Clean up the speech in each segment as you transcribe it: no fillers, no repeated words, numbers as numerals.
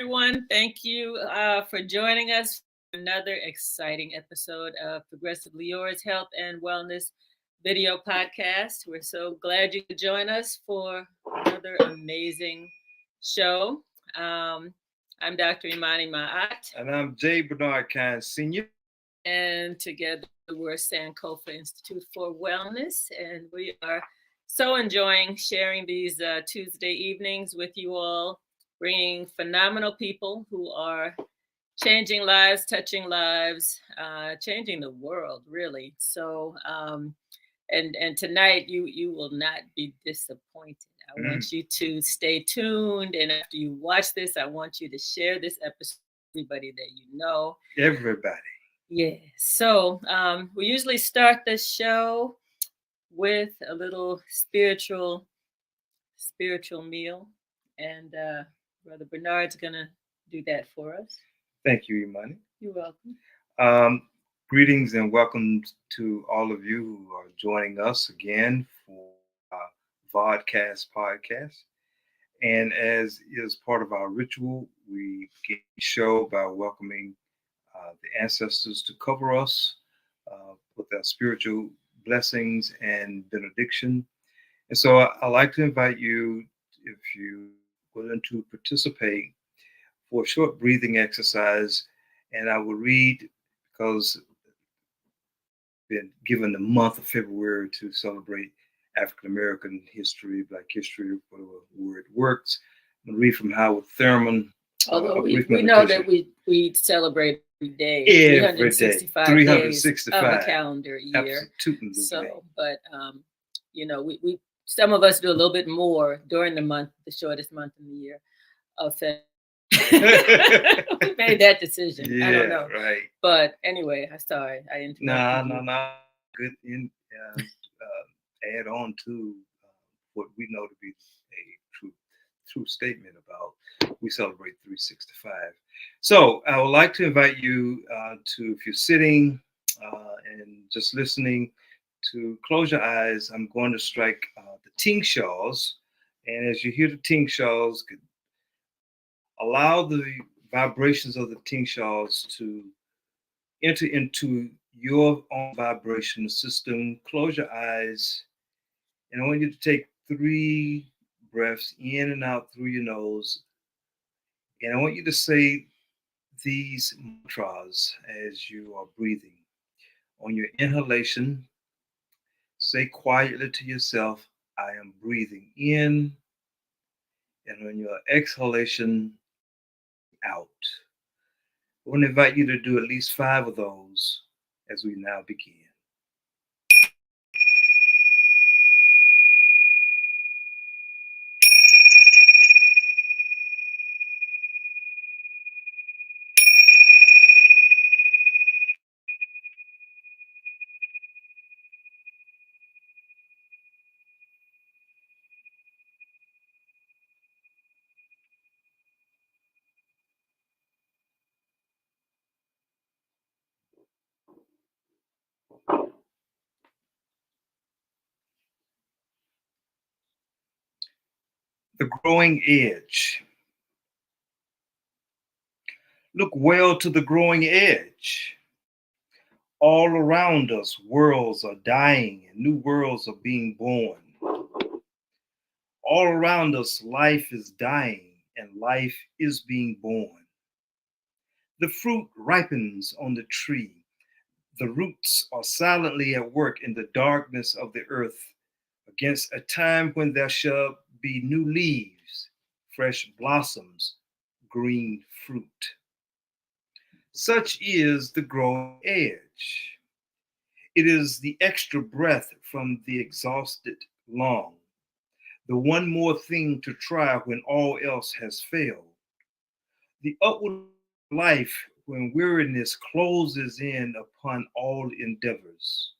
Everyone. Thank you for joining us for another exciting episode of Progressively Yours Health and Wellness video podcast. We're so glad you could join us for another amazing show. Um, I'm Dr. Imani Ma'at. And I'm J. Bernard Kine Sr. And together we're Sankofa Institute for Wellness. And we are so enjoying sharing these Tuesday evenings with you all, bringing phenomenal people who are changing lives, touching lives, changing the world, really. So, and tonight you will not be disappointed. I want you to stay tuned, and after you watch this, I want you to share this episode with everybody that you know. Everybody. Yeah. So we usually start the show with a little spiritual meal, and Brother Bernard's gonna do that for us. Thank you, Imani. You're welcome. Greetings and welcome to all of you who are joining us again for our vodcast podcast. And as is part of our ritual, we begin the show by welcoming the ancestors to cover us with our spiritual blessings and benediction. And so I'd like to invite you, if you are willing to participate, for a short breathing exercise. And I will read, because been given the month of February to celebrate African American history, Black history, whatever word works. I'm going to read from Howard Thurman. Although we know that we celebrate every day, every 365 day, days of a calendar year. Absolutely. So, but we some of us do a little bit more during the month, the shortest month in the year of February. We made that decision. Yeah, I don't know. Right. But anyway, I'm sorry. I interrupted you. No. Good. Add on to what we know to be a true statement about we celebrate 365. So I would like to invite you to, if you're sitting and just listening, to close your eyes. I'm going to strike the ting shaws, and as you hear the ting shaws, allow the vibrations of the ting shaws to enter into your own vibrational system. Close your eyes, and I want you to take 3 breaths in and out through your nose. And I want you to say these mantras as you are breathing. On your inhalation, say quietly to yourself, I am breathing in. And on your exhalation, out. I want to invite you to do at least 5 of those as we now begin. The growing edge. Look well to the growing edge. All around us, worlds are dying and new worlds are being born. All around us, life is dying and life is being born. The fruit ripens on the tree. The roots are silently at work in the darkness of the earth against a time when there shall be new leaves, fresh blossoms, green fruit. Such is the growing edge. It is the extra breath from the exhausted lung, the one more thing to try when all else has failed, the upward life when weariness closes in upon all endeavors,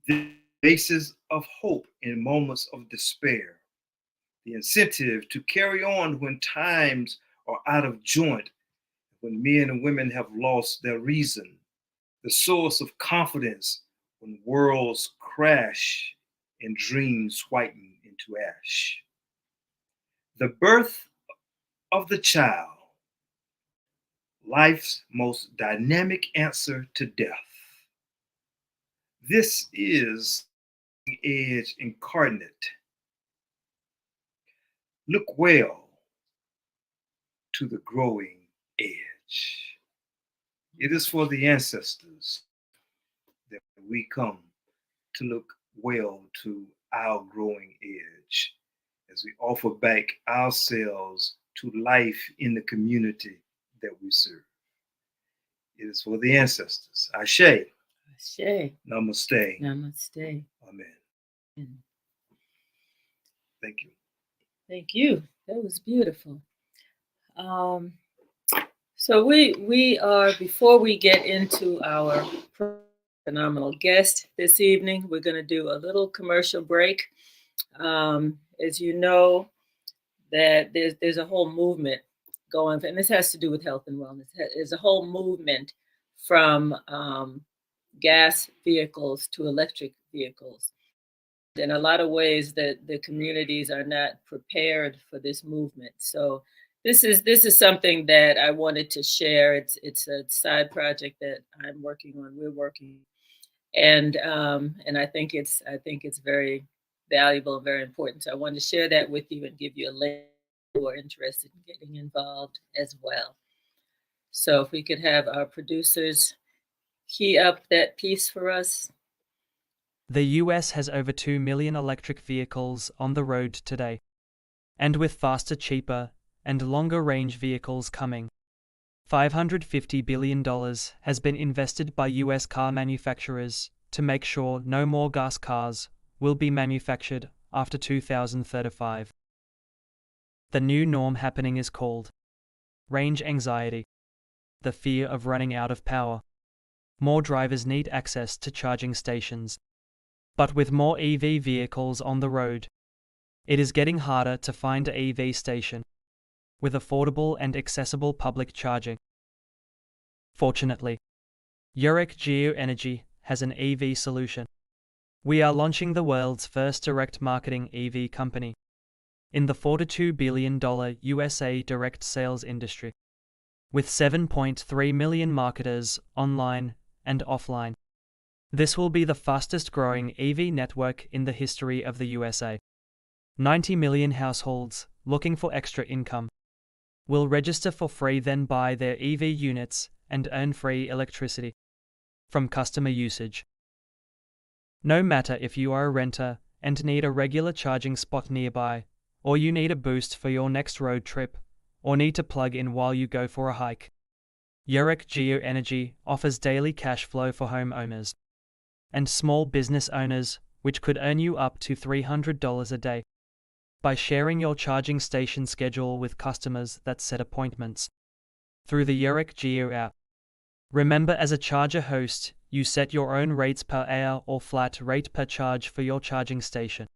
the basis of hope in moments of despair, the incentive to carry on when times are out of joint, when men and women have lost their reason, the source of confidence when worlds crash and dreams whiten into ash. The birth of the child, life's most dynamic answer to death. This is Edge incarnate. Look well to the growing edge. It is for the ancestors that we come to look well to our growing edge as we offer back ourselves to life in the community that we serve. It is for the ancestors. Ashe. Ashe. Namaste. Namaste. Amen. Thank you. Thank you. That was beautiful. So we are, before we get into our phenomenal guest this evening, we're going to do a little commercial break. As you know, that there's a whole movement going, and this has to do with health and wellness. There's a whole movement from gas vehicles to electric vehicles. In a lot of ways that the communities are not prepared for this movement. So this is something that I wanted to share. It's a side project that I'm working on. We're working, and I think it's very valuable and very important. So I wanted to share that with you and give you a link who are interested in getting involved as well. So if we could have our producers key up that piece for us. The US has over 2 million electric vehicles on the road today. And with faster, cheaper, and longer-range vehicles coming, $550 billion has been invested by US car manufacturers to make sure no more gas cars will be manufactured after 2035. The new norm happening is called range anxiety, the fear of running out of power. More drivers need access to charging stations. But with more EV vehicles on the road, it is getting harder to find an EV station with affordable and accessible public charging. Fortunately, Urec Geoenergy has an EV solution. We are launching the world's first direct marketing EV company in the $42 billion USA direct sales industry, with 7.3 million marketers online and offline. This will be the fastest growing EV network in the history of the USA. 90 million households looking for extra income will register for free, then buy their EV units and earn free electricity from customer usage. No matter if you are a renter and need a regular charging spot nearby, or you need a boost for your next road trip, or need to plug in while you go for a hike, Urec Geoenergy offers daily cash flow for homeowners and small business owners, which could earn you up to $300 a day by sharing your charging station schedule with customers that set appointments through the Urec Geo app. Remember, as a charger host, you set your own rates per hour or flat rate per charge for your charging station.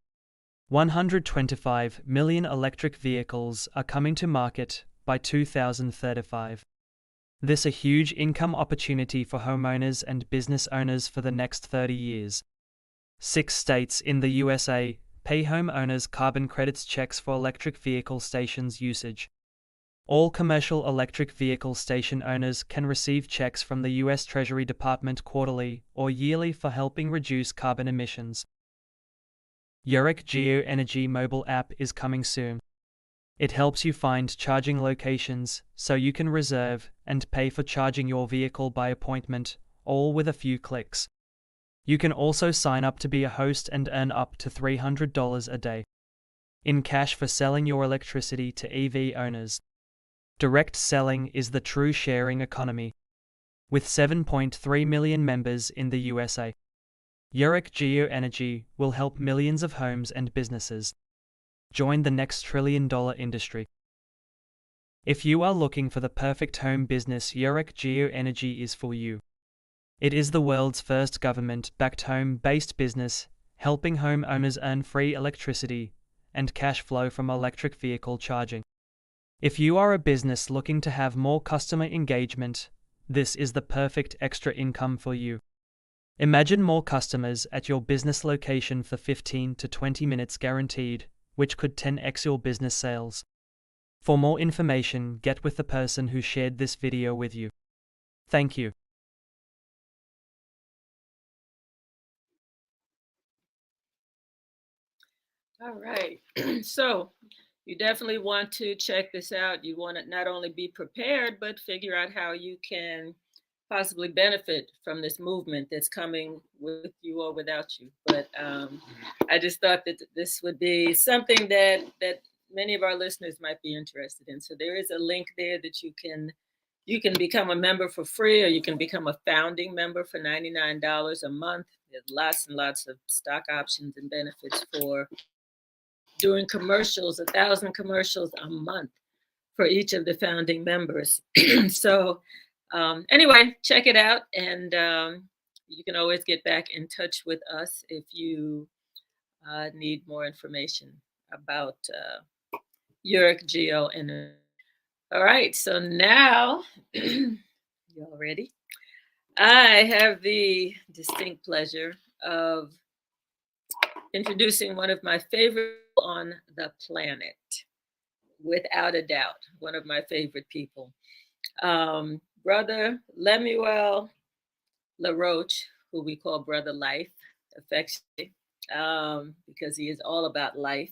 125 million electric vehicles are coming to market by 2035. This a huge income opportunity for homeowners and business owners for the next 30 years. 6 states in the USA pay homeowners carbon credits checks for electric vehicle stations usage. All commercial electric vehicle station owners can receive checks from the US Treasury Department quarterly or yearly for helping reduce carbon emissions. Urec Geoenergy mobile app is coming soon. It helps you find charging locations so you can reserve and pay for charging your vehicle by appointment, all with a few clicks. You can also sign up to be a host and earn up to $300 a day in cash for selling your electricity to EV owners. Direct selling is the true sharing economy. With 7.3 million members in the USA, Urec Geoenergy will help millions of homes and businesses join the next trillion-dollar industry. If you are looking for the perfect home business, Urec Geoenergy is for you. It is the world's first government-backed home-based business, helping homeowners earn free electricity and cash flow from electric vehicle charging. If you are a business looking to have more customer engagement, this is the perfect extra income for you. Imagine more customers at your business location for 15 to 20 minutes guaranteed, which could 10x your business sales. For more information, get with the person who shared this video with you. Thank you. All right. So you definitely want to check this out. You want to not only be prepared, but figure out how you can possibly benefit from this movement that's coming with you or without you. But I just thought that this would be something that many of our listeners might be interested in. So there is a link there that you can become a member for free, or you can become a founding member for $99 a month. There's lots and lots of stock options and benefits for doing commercials, 1,000 commercials a month for each of the founding members. So anyway, check it out. And you can always get back in touch with us if you need more information about uric geo energy. All right, so now, y'all ready? I have the distinct pleasure of introducing one of my favorite on the planet, without a doubt, one of my favorite people. Brother Lemuel LaRoche, who we call Brother Life, affectionately, because he is all about life.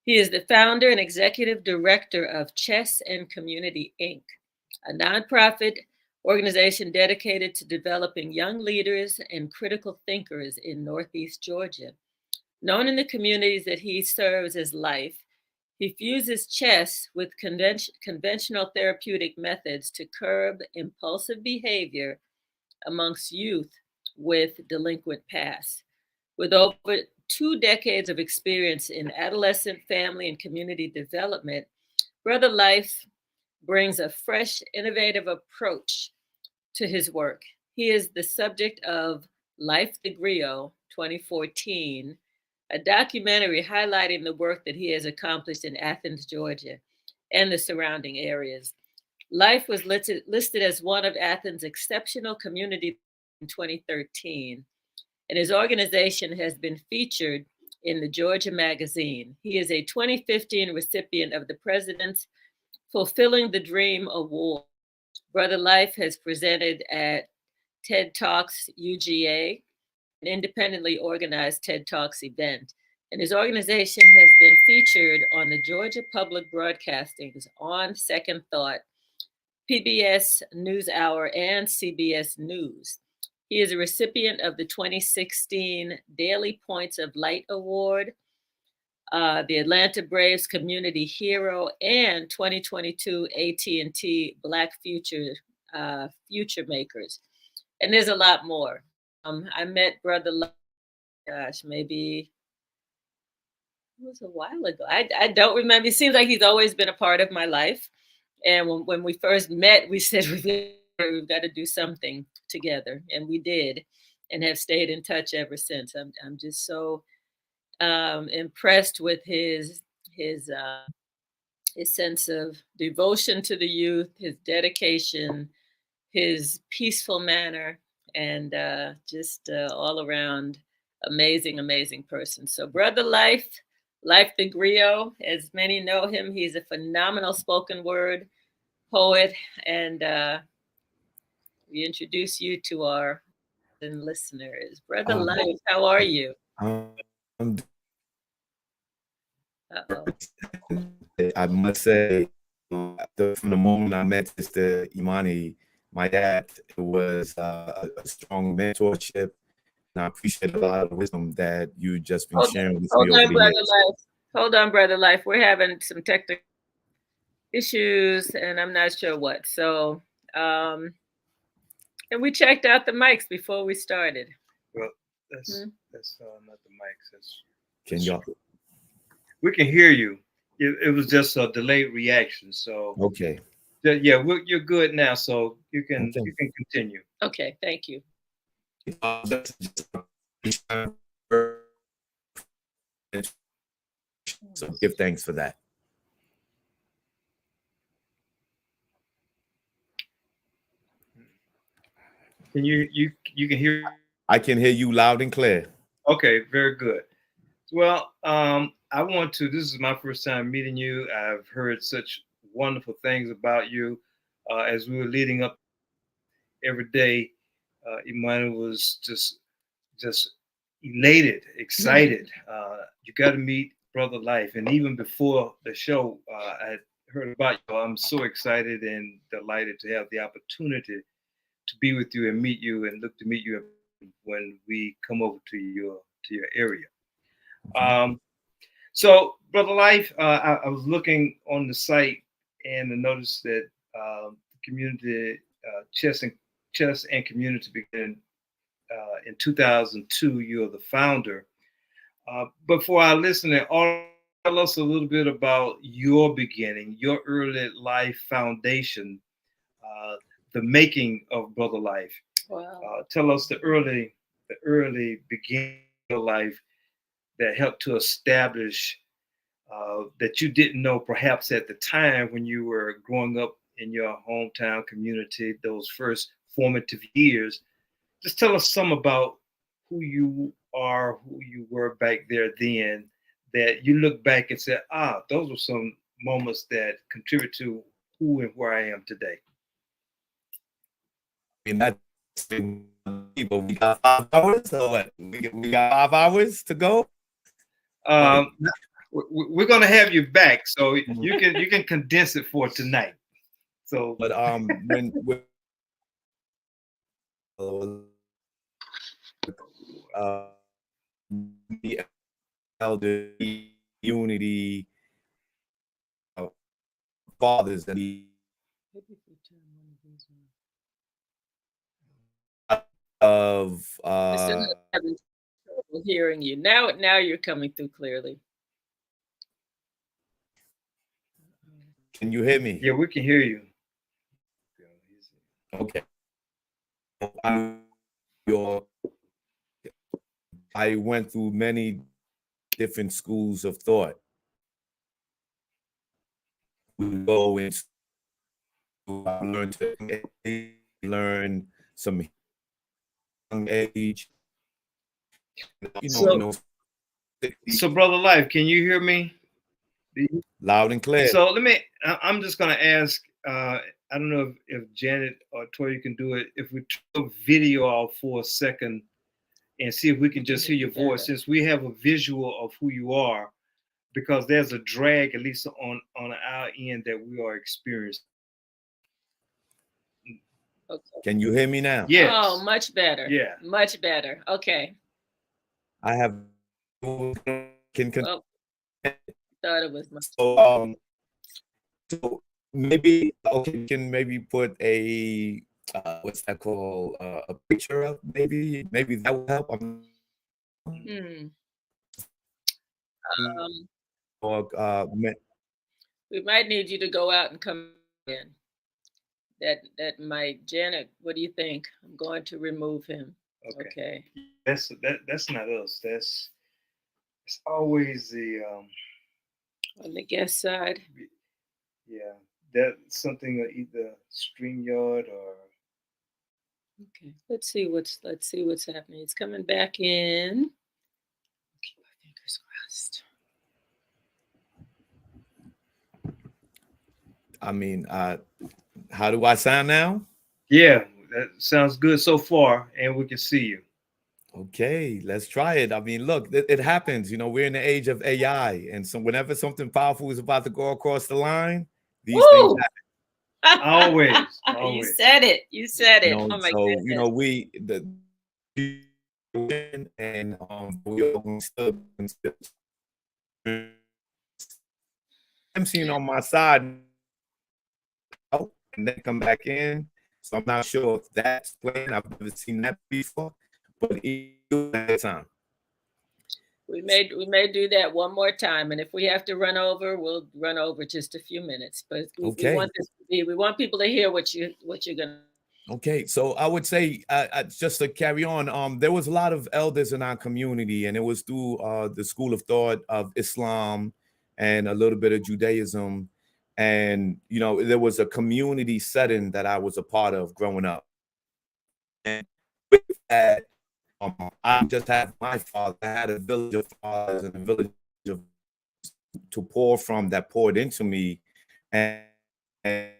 He is the founder and executive director of Chess and Community, Inc., a nonprofit organization dedicated to developing young leaders and critical thinkers in Northeast Georgia. Known in the communities that he serves as Life, he fuses chess with conventional therapeutic methods to curb impulsive behavior amongst youth with delinquent past. With over 2 decades of experience in adolescent, family, and community development, Brother Life brings a fresh, innovative approach to his work. He is the subject of Life the Griot 2014, a documentary highlighting the work that he has accomplished in Athens, Georgia, and the surrounding areas. Life was listed as one of Athens' exceptional communities in 2013, and his organization has been featured in the Georgia Magazine. He is a 2015 recipient of the President's Fulfilling the Dream Award. Brother Life has presented at TED Talks UGA, an independently organized TED Talks event, and his organization has been featured on the Georgia Public Broadcasting's On Second Thought, PBS NewsHour, and CBS News. He is a recipient of the 2016 Daily Points of Light Award, the Atlanta Braves Community Hero, and 2022 AT&T Black Future Makers. And there's a lot more. I met Brother Life, maybe it was a while ago. I don't remember. It seems like he's always been a part of my life. And when we first met, we said we've got to do something together, and we did, and have stayed in touch ever since. I'm just so impressed with his sense of devotion to the youth, his dedication, his peaceful manner, and just all around amazing person. So Brother Life the Griot, as many know him, he's a phenomenal spoken word poet, and we introduce you to our listeners. Brother Life, how are you? I must say, from the moment I met Sister Imani, my dad, it was a strong mentorship, and I appreciate a lot of wisdom that you just been sharing with me over the years. Hold on, Brother Life. We're having some technical issues, and I'm not sure what. So, and we checked out the mics before we started. Well, that's not the mics. Can y'all? We can hear you. It was just a delayed reaction. So okay. Yeah, you're good now. So you can continue. Okay, thank you. So give thanks for that. Can you can hear? I can hear you loud and clear. Okay, very good. Well, I want to. This is my first time meeting you. I've heard such wonderful things about you. As we were leading up every day, Imani was just elated, excited. You got to meet Brother Life, and even before the show, I had heard about you. I'm so excited and delighted to have the opportunity to be with you and meet you, and look to meet you when we come over to your area. Um, so, Brother Life, I was looking on the site and I noticed that community chess and community began in 2002. You're the founder. But for our listener, tell us a little bit about your beginning, your early life foundation, the making of Brother Life. Wow. Tell us the early beginning of life that helped to establish that you didn't know perhaps at the time when you were growing up in your hometown community, those first formative years. Just tell us some about who you are, who you were back there then, that you look back and say, those were some moments that contribute to who and where I am today. I mean, that's people. We got 5 hours, so what? We got 5 hours to go. We're gonna have you back, so you can condense it for tonight. So, but when the elder unity fathers and of hearing you now you're coming through clearly. Can you hear me? Yeah, we can hear you. Okay. I went through many different schools of thought. We go into learn some young age. So, Brother Life, can you hear me? Loud and clear. So I'm just going to ask, I don't know if Janet or Toya can do it, if we turn a video off for a second and see if we can just hear your voice, since we have a visual of who you are, because there's a drag, at least on our end, that we are experiencing. Okay. Can you hear me now? Yes. Oh, much better. Yeah. Much better. Okay. I have thought it was much. So maybe can maybe put a what's that called, a picture up, maybe that will help. We might need you to go out and come in. That might. Janet, what do you think? I'm going to remove him. Okay. That's not us. It's always the on the guest side. Yeah, that's something either StreamYard or. Okay, let's see what's happening. It's coming back in. Keep our fingers crossed. I mean, how do I sound now? Yeah, that sounds good so far, and we can see you. Okay, let's try it. I mean, look, it happens. We're in the age of AI, and so whenever something powerful is about to go across the line, these things happen. Always. You said it. Oh my goodness. We and we all still I'm seeing on my side out and then come back in. So I'm not sure if that's playing. I've never seen that before, but that time. We may do that one more time, and if we have to run over, we'll run over just a few minutes. But we want this to be. We want people to hear what you're gonna. Okay, so I would say just to carry on, there was a lot of elders in our community, and it was through the school of thought of Islam and a little bit of Judaism, and there was a community setting that I was a part of growing up, and with that. I just had my father. I had a village of fathers and a village of to pour from that poured into me, and and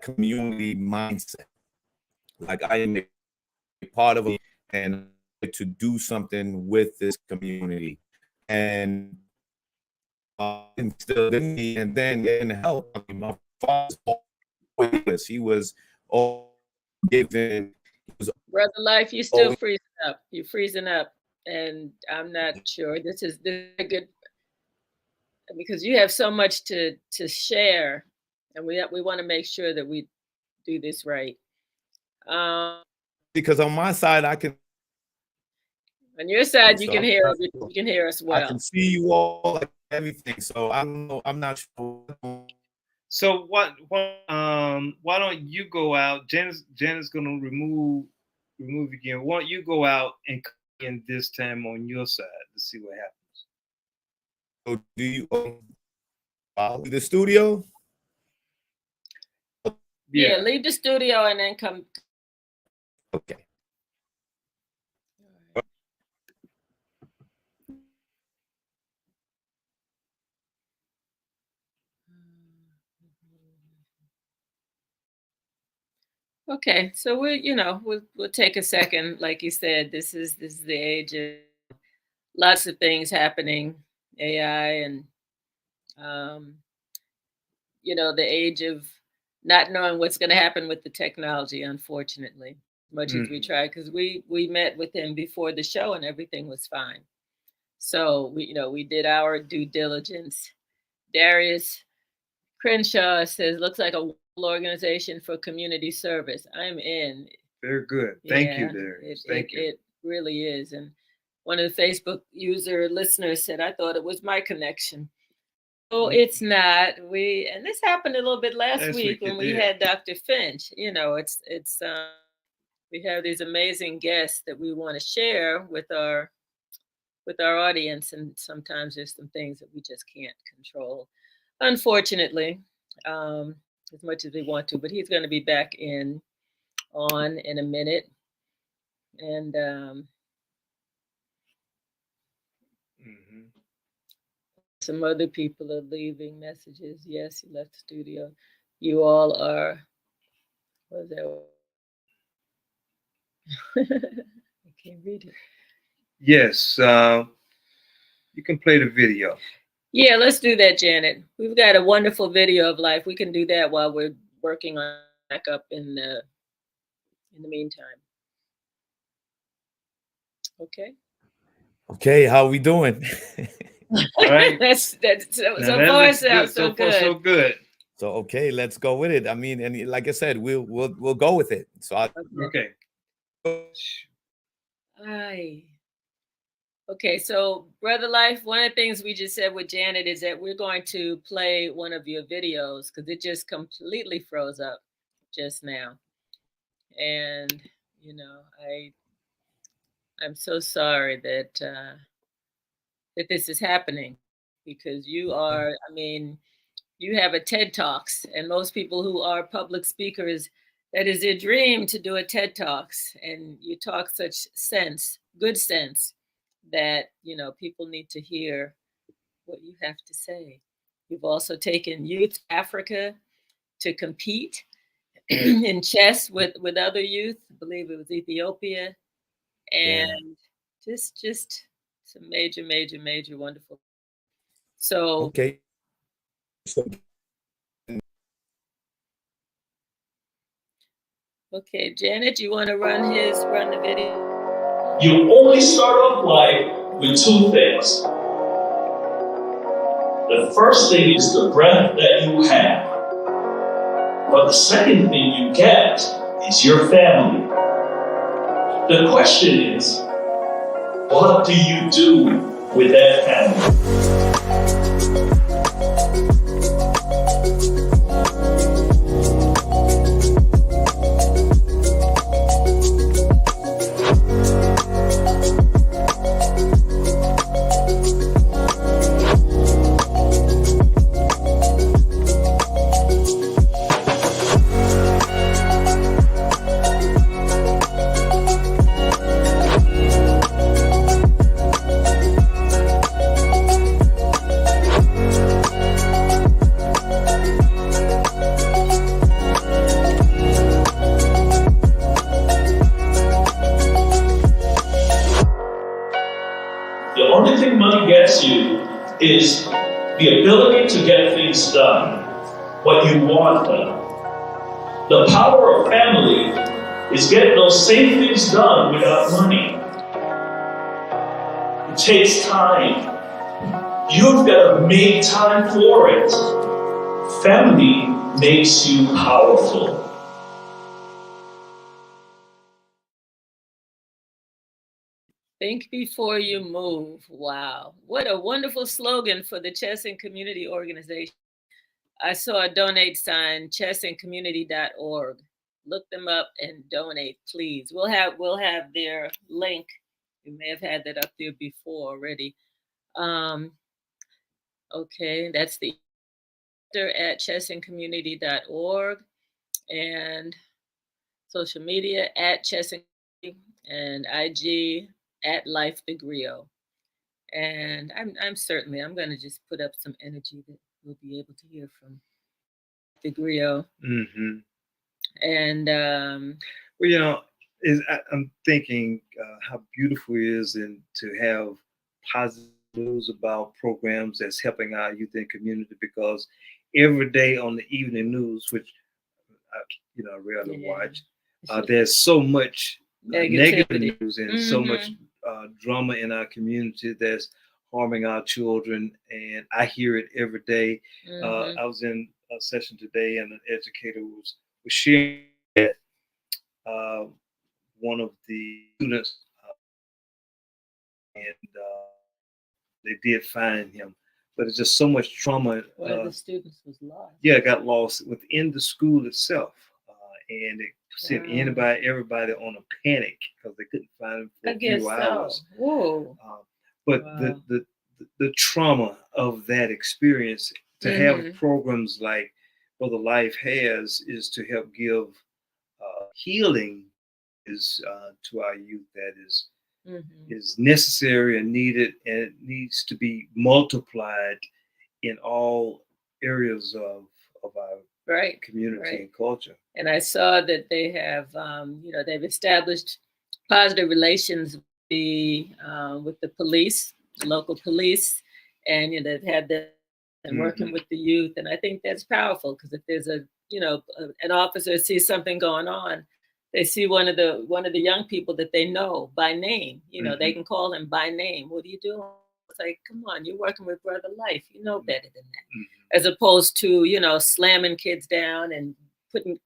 community mindset. Like I am a part of it and to do something with this community. And instilled in me, and then in help. I mean, my father was he was all given. He was Brother Life, you still freezing up. You're freezing up, and I'm not sure. This is a good, because you have so much to share, and we want to make sure that we do this right. Because on my side, I can. On your side, you can hear us well. I can see you all, like everything. So I don't know. I'm not sure. So why don't you go out? Janet's gonna remove again. Why don't you go out and come in this time on your side to see what happens? So do you leave the studio? Yeah, leave the studio and then come. Okay. Okay, so we'll take a second. Like you said, this is the age of lots of things happening, AI, and the age of not knowing what's going to happen with the technology. Unfortunately, much as we try, because we met with him before the show and everything was fine. So we did our due diligence. Darius Crenshaw says, looks like a organization for community service. I'm in. Very good. Thank you, Darius. Thank you. It really is. And one of the Facebook listeners said, I thought it was my connection. Oh, it's not. And this happened a little bit last week when we had Dr. Finch. It's we have these amazing guests that we want to share with our audience, and sometimes there's some things that we just can't control, unfortunately, as much as we want to. But he's going to be back on in a minute, and some other people are leaving messages. Yes, he left the studio. You all are. What is that? I can't read it. Yes, you can play the video. Yeah, let's do that, Janet. We've got a wonderful video of life. We can do that while we're working on back up in the meantime. Okay. Okay, how are we doing? All right. that's so far so good. So okay, let's go with it. I mean, and like I said, we'll go with it. So okay. Aye. Okay, so Brother Life, one of the things we just said with Janet is that we're going to play one of your videos because it just completely froze up just now. And I'm so sorry that that this is happening, because you have a TED Talks, and most people who are public speakers, that is their dream to do a TED Talks, and you talk such good sense, that people need to hear what you have to say. You've also taken Youth Africa to compete in chess with other youth. I believe it was Ethiopia, and just some major wonderful. So okay. Okay, Janet, you want to run the video? You only start off life with two things. The first thing is the breath that you have. But the second thing you get is your family. The question is, what do you do with that family? the ability to get things done, what you want done. The power of family is getting those same things done without money. It takes time. You've got to make time for it. Family makes you powerful. Think before you move. Wow. What a wonderful slogan for the Chesson Community Organization. I saw a donate sign, chessandcommunity.org. Look them up and donate, please. We'll have their link. You may have had that up there before already. Okay, that's the at chessoncommunity.org, and social media at Chesson and IG at Life the Griot. And I'm going to just put up some energy that we'll be able to hear from the Griot. Mm-hmm. And well, you know, I'm thinking how beautiful it is and to have positive news about programs that's helping our youth and community, because every day on the evening news, which I rarely watch, there's so much negative news and so much drama in our community that's harming our children, and I hear it every day. I was in a session today, and an educator was sharing that one of the students, and they did find him, but it's just so much trauma. One of the students was lost. Yeah, got lost within the school itself, and it sent everybody on a panic because they couldn't find him for a few hours. Whoa! But the trauma of that experience, to have programs like Brother Life has, is to help give healing to our youth that is necessary and needed, and it needs to be multiplied in all areas of our community and culture. And I saw that they have, they've established positive relations with the police, the local police, and they've had them and working with the youth, and I think that's powerful, because if there's an officer sees something going on, they see one of the young people that they know by name, they can call him by name. What are you doing? It's like, come on, you're working with Brother Life. You know better than that. As opposed to, slamming kids down and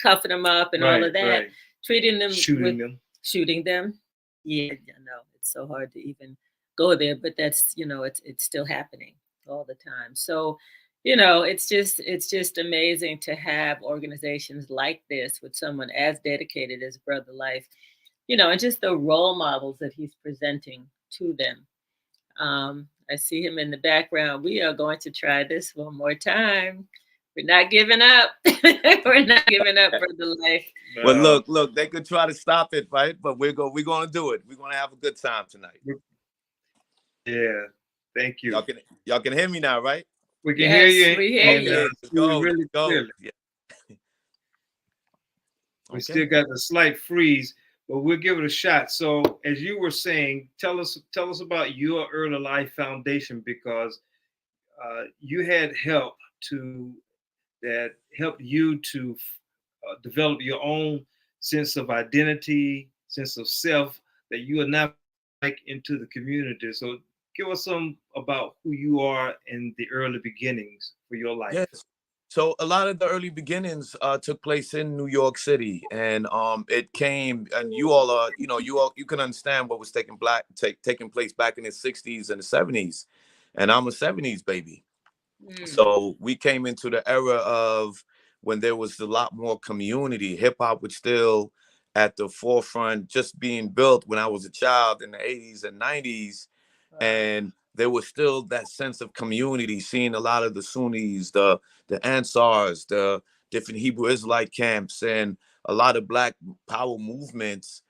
cuffing them up and all of that, treating them, shooting them. Yeah, it's so hard to even go there, but that's, it's still happening all the time. So, it's just amazing to have organizations like this with someone as dedicated as Brother Life, and just the role models that he's presenting to them. I see him in the background. We are going to try this one more time. We're not giving up. We're not giving up, Brother Life. Well, look, they could try to stop it, right? But we're going to do it. We're going to have a good time tonight. Yeah, thank you. Y'all can hear me now, right? We can hear you. We hear you. Go. Yeah. We still got the slight freeze, but we'll give it a shot. So, as you were saying, tell us about your Early Life Foundation, because you had help that helped you to develop your own sense of identity, sense of self, that you are now back into the community. So give us some about who you are in the early beginnings for your life. Yes. So a lot of the early beginnings took place in New York City, and it came, and you all are, you can understand what was taking place back in the 60s and the 70s, and I'm a 70s baby. So we came into the era of when there was a lot more community. Hip hop was still at the forefront, just being built when I was a child in the 80s and 90s. And there was still that sense of community, seeing a lot of the Sunnis, the Ansars, the different Hebrew Israelite camps, and a lot of Black power movements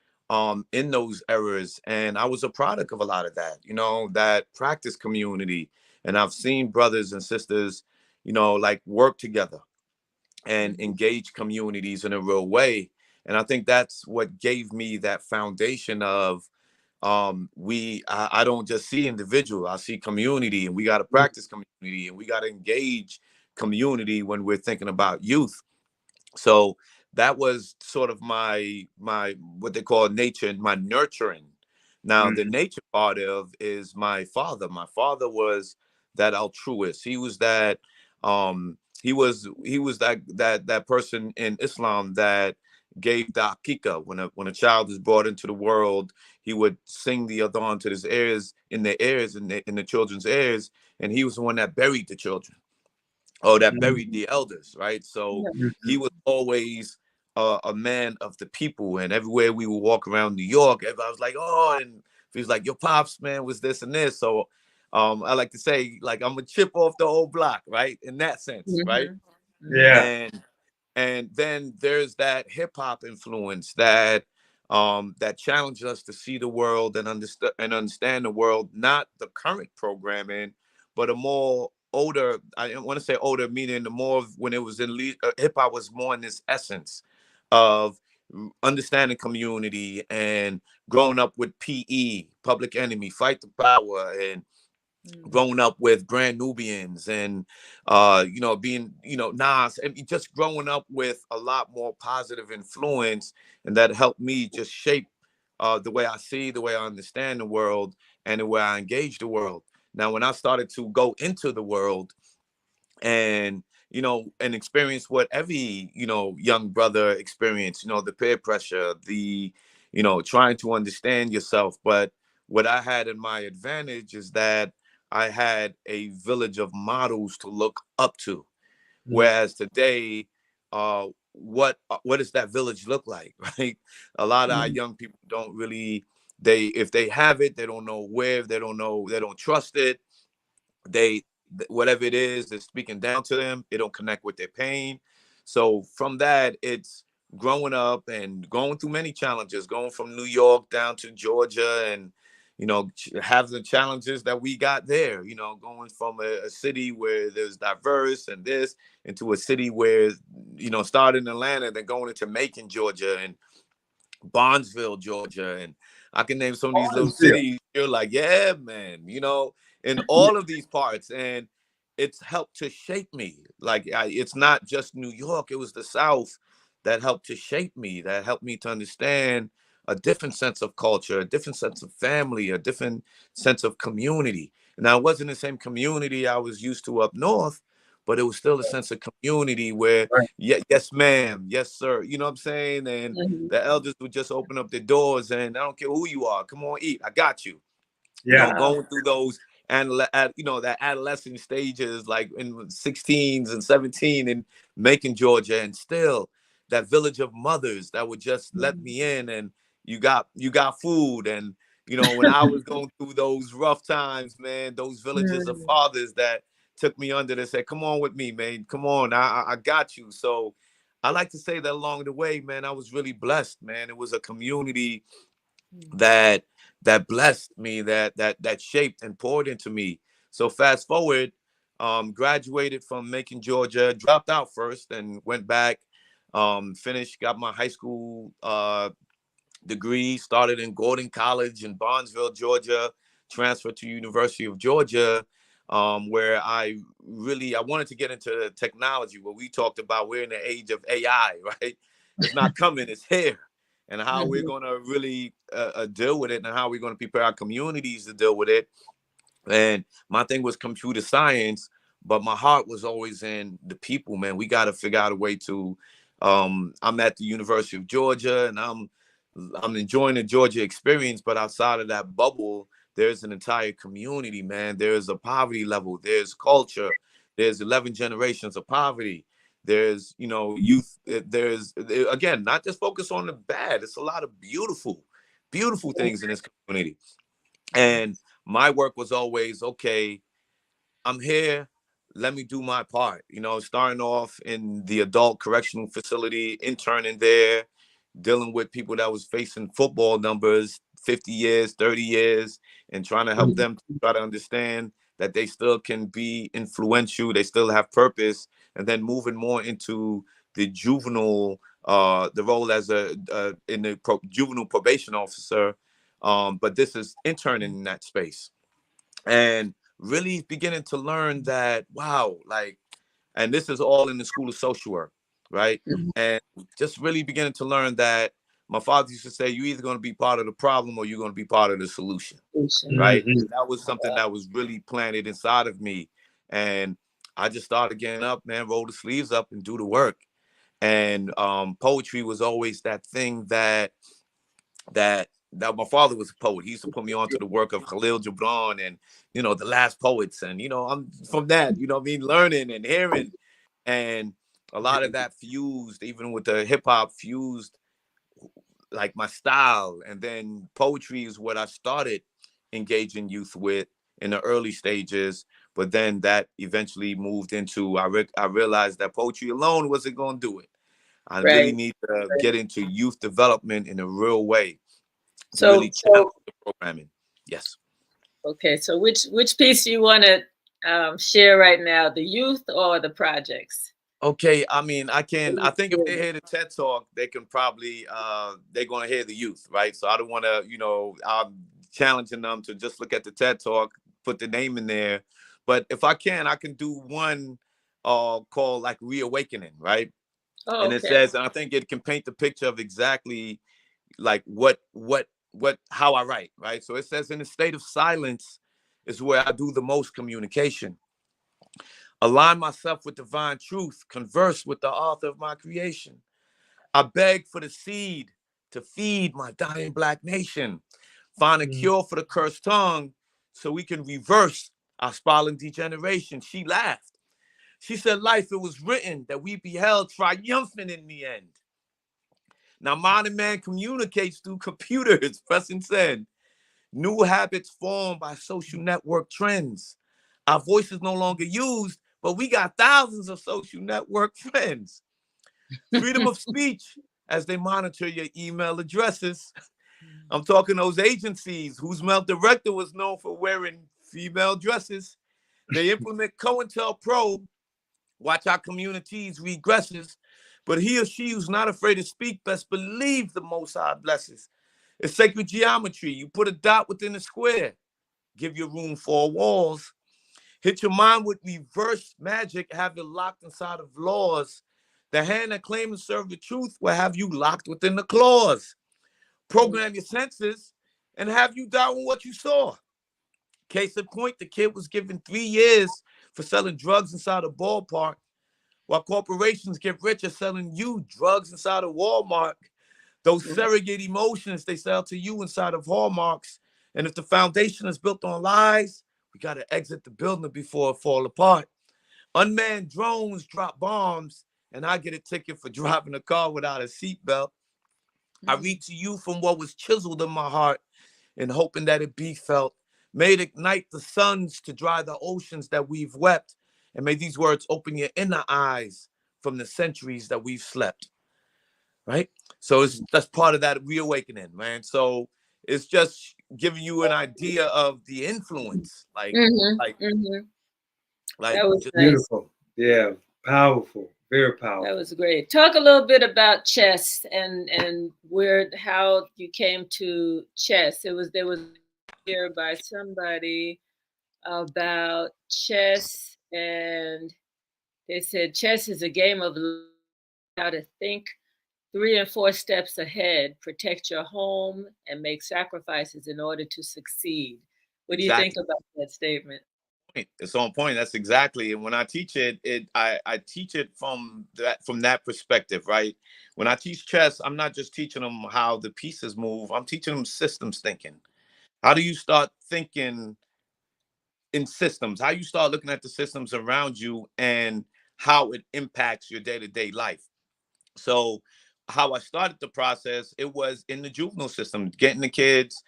in those eras. And I was a product of a lot of that, that practice community. And I've seen brothers and sisters, like work together and engage communities in a real way. And I think that's what gave me that foundation of I don't just see individual, I see community, and we got to practice community, and we got to engage community when we're thinking about youth. So that was sort of my what they call nature, my nurturing. Now the nature part of is my father. My father was that altruist. He was that he was that person in Islam that gave the akika. When a child is brought into the world, he would sing the adhan to his ears, in their ears, in the children's ears, and he was the one that buried the children. Oh, that buried the elders, right? So he was always a man of the people, and everywhere we would walk around New York, everybody was like, "Oh," and he was like, "Your pops, man, was this and this." So, I like to say, like, I'm a chip off the old block, right? In that sense, right? Yeah. And then there's that hip hop influence that that challenged us to see the world and understand the world, not the current programming, but a more older. I want to say older, meaning the more of when it was in hip hop was more in this essence of understanding community and growing up with PE, Public Enemy, Fight the Power, and growing up with Brand Nubians, and being Nas, and just growing up with a lot more positive influence, and that helped me just shape the way I see, the way I understand the world, and the way I engage the world. Now when I started to go into the world and and experience what every young brother experience, the peer pressure, the trying to understand yourself. But what I had in my advantage is that I had a village of models to look up to. Whereas today, what does that village look like? Right, a lot of our young people don't really, if they have it, they don't know where, they don't know, they don't trust it. They, whatever it is that's speaking down to them, it don't connect with their pain. So from that, it's growing up and going through many challenges, going from New York down to Georgia, and have the challenges that we got there, going from a city where there's diverse and this, into a city where starting in Atlanta, then going into Macon, Georgia, and Barnesville, Georgia, and I can name some of these little cities. You're like, yeah, man, in all of these parts, and it's helped to shape me. Like, it's not just New York; it was the South that helped to shape me, that helped me to understand a different sense of culture, a different sense of family, a different sense of community. Now, it wasn't the same community I was used to up north, but it was still a sense of community where, yeah, yes, ma'am, yes, sir. You know what I'm saying? And the elders would just open up the doors, and I don't care who you are, come on, eat, I got you. Going through those and that adolescent stages, like in 16s and 17, and Macon, Georgia, and still that village of mothers that would just let me in, and you got food. And when I was going through those rough times, man, those villages of fathers that took me under, and said, come on with me, man, come on, I got you. So I like to say that along the way, man, I was really blessed, man. It was a community that blessed me, that shaped and poured into me. So fast forward, graduated from Macon, Georgia, dropped out first and went back, finished, got my high school degree, started in Gordon College in Barnesville, Georgia, transferred to University of Georgia, where I wanted to get into technology. What we talked about, we're in the age of AI, right? It's not coming, it's here. And how we're going to really deal with it, and how we're going to prepare our communities to deal with it. And my thing was computer science, but my heart was always in the people, man. We got to figure out a way to, I'm at the University of Georgia, and I'm enjoying the Georgia experience, but outside of that bubble, there's an entire community, man. There's a poverty level, there's culture, there's 11 generations of poverty. There's, youth. There's, again, not just focus on the bad. It's a lot of beautiful, beautiful things in this community. And my work was always, okay, I'm here. Let me do my part. Starting off in the adult correctional facility, interning there, dealing with people that was facing football numbers, 50 years, 30 years, and trying to help them try to understand that they still can be influential, they still have purpose, and then moving more into the juvenile, the role as in the juvenile probation officer, But this is interning in that space and really beginning to learn that, wow, like, and this is all in the School of Social Work, right? And just really beginning to learn that my father used to say, you're either going to be part of the problem or you're going to be part of the solution, right? Mhm. And that was something that was really planted inside of me. And I just started getting up, man, roll the sleeves up and do the work. And poetry was always that thing that my father was a poet. He used to put me on to the work of Khalil Gibran and, you know, the last poets. And, you know, I'm from that, you know what I mean, learning and hearing. And a lot of that fused, even with the hip hop, fused like my style. And then poetry is what I started engaging youth with in the early stages. But then that eventually moved into, I realized that poetry alone wasn't going to do it. I really Right. need to get into youth development in a real way to So really challenge the programming. Yes. okay. So which piece do you want to share right now? The youth or the projects? Okay, I mean, I think if they hear the TED talk, they can probably they're gonna hear the youth, right? So I don't wanna, you know, I'm challenging them to just look at the TED talk, put the name in there. But if I can do one called like Reawakening, right? Oh, And it okay. says, and I think it can paint the picture of exactly like what how I write, right? So it says, in a state of silence is where I do the most communication. Align myself with divine truth, converse with the author of my creation. I beg for the seed to feed my dying Black nation. Find a cure for the cursed tongue so we can reverse our spiraling degeneration. She laughed. She said, life, it was written that we beheld triumphant in the end. Now, modern man communicates through computers, pressing send. New habits formed by social network trends. Our voice is no longer used, but we got thousands of social network friends. Freedom of speech as they monitor your email addresses. I'm talking those agencies whose male director was known for wearing female dresses. They implement COINTELPRO, watch our communities regresses, but he or she who's not afraid to speak best believe the Most High blesses. It's sacred geometry. You put a dot within a square, give your room 4 walls. Hit your mind with reverse magic, have it locked inside of laws. The hand that claims to serve the truth will have you locked within the claws. Program your senses and have you doubt on what you saw. Case in point, the kid was given 3 years for selling drugs inside a ballpark, while corporations get richer selling you drugs inside of Walmart. Those surrogate emotions they sell to you inside of hallmarks. And if the foundation is built on lies, we got to exit the building before it fall apart. Unmanned drones drop bombs, and I get a ticket for driving a car without a seatbelt. I read to you from what was chiseled in my heart and hoping that it be felt. May it ignite the suns to dry the oceans that we've wept. And may these words open your inner eyes from the centuries that we've slept. Right? So that's part of that reawakening, man. So it's just giving you an idea of the influence, like That was just nice. Beautiful. Yeah. Powerful. Very powerful. That was great. Talk a little bit about chess and how you came to chess. There was here by somebody about chess, and they said chess is a game of how to think 3 and 4 steps ahead, protect your home, and make sacrifices in order to succeed. What do you think exactly. about that statement? It's on point. That's exactly. And when I teach it, I teach it from that perspective, right? When I teach chess, I'm not just teaching them how the pieces move. I'm teaching them systems thinking. How do you start thinking in systems? How you start looking at the systems around you and how it impacts your day-to-day life. So how I started the process, it was in the juvenile system, getting the kids,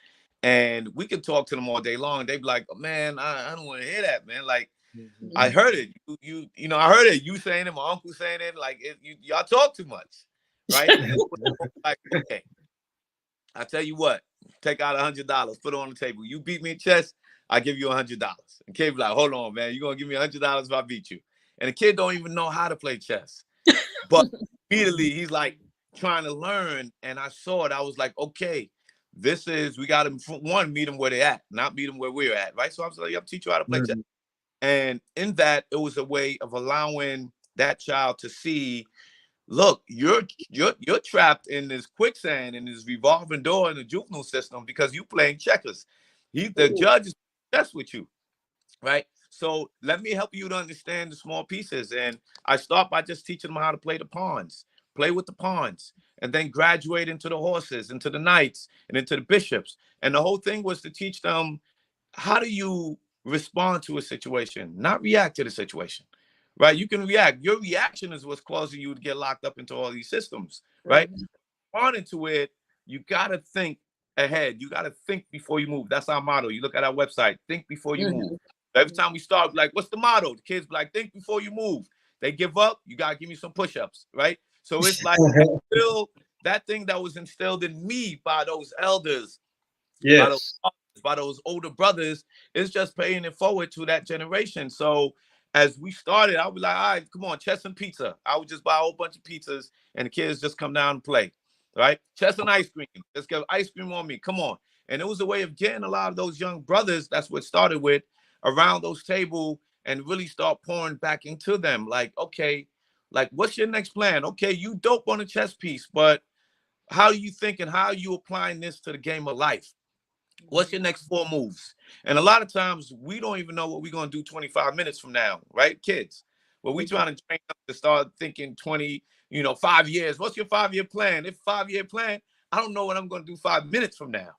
and we could talk to them all day long. They'd be like, oh, man, I don't want to hear that, man. Like, I heard it. You know, I heard it. You saying it, my uncle saying it. Like, y'all talk too much, right? Like, okay, I tell you what, take out $100, put it on the table. You beat me in chess, I give you $100. And kid be like, hold on, man, you gonna give me $100 if I beat you? And the kid don't even know how to play chess, but immediately he's like trying to learn. And I saw it. I was like, okay, we got to meet them where they're at, not meet them where we're at, right? So I'm like, I'm teach you how to play chess. And in that, it was a way of allowing that child to see, look, you're trapped in this quicksand, in this revolving door in the juvenile system because you playing checkers. The judge is chess with you, right? So let me help you to understand the small pieces. And I start by just teaching them how to play the pawns, play with the pawns, and then graduate into the horses, into the knights, and into the bishops. And the whole thing was to teach them, how do you respond to a situation, not react to the situation, right? You can react. Your reaction is what's causing you to get locked up into all these systems, right? Responding to it, you got to think ahead. You got to think before you move. That's our motto. You look at our website, think before you move. Every time we start, like, what's the motto? The kids be like, think before you move. They give up, you got to give me some push-ups, right? So it's like still that thing that was instilled in me by those elders, by those older brothers, is just paying it forward to that generation. So as we started, I would be like, all right, come on, chess and pizza. I would just buy a whole bunch of pizzas and the kids just come down and play, right? Chess and ice cream. Let's get ice cream on me. Come on. And it was a way of getting a lot of those young brothers, that's what started with, around those tables and really start pouring back into them. Like, okay, like, what's your next plan? Okay, you dope on a chess piece, but how are you thinking? How are you applying this to the game of life? What's your next 4 moves? And a lot of times we don't even know what we're going to do 25 minutes from now, right, kids? Well, we trying to train them to start thinking 5 years. What's your 5-year plan? If 5-year plan, I don't know what I'm going to do 5 minutes from now,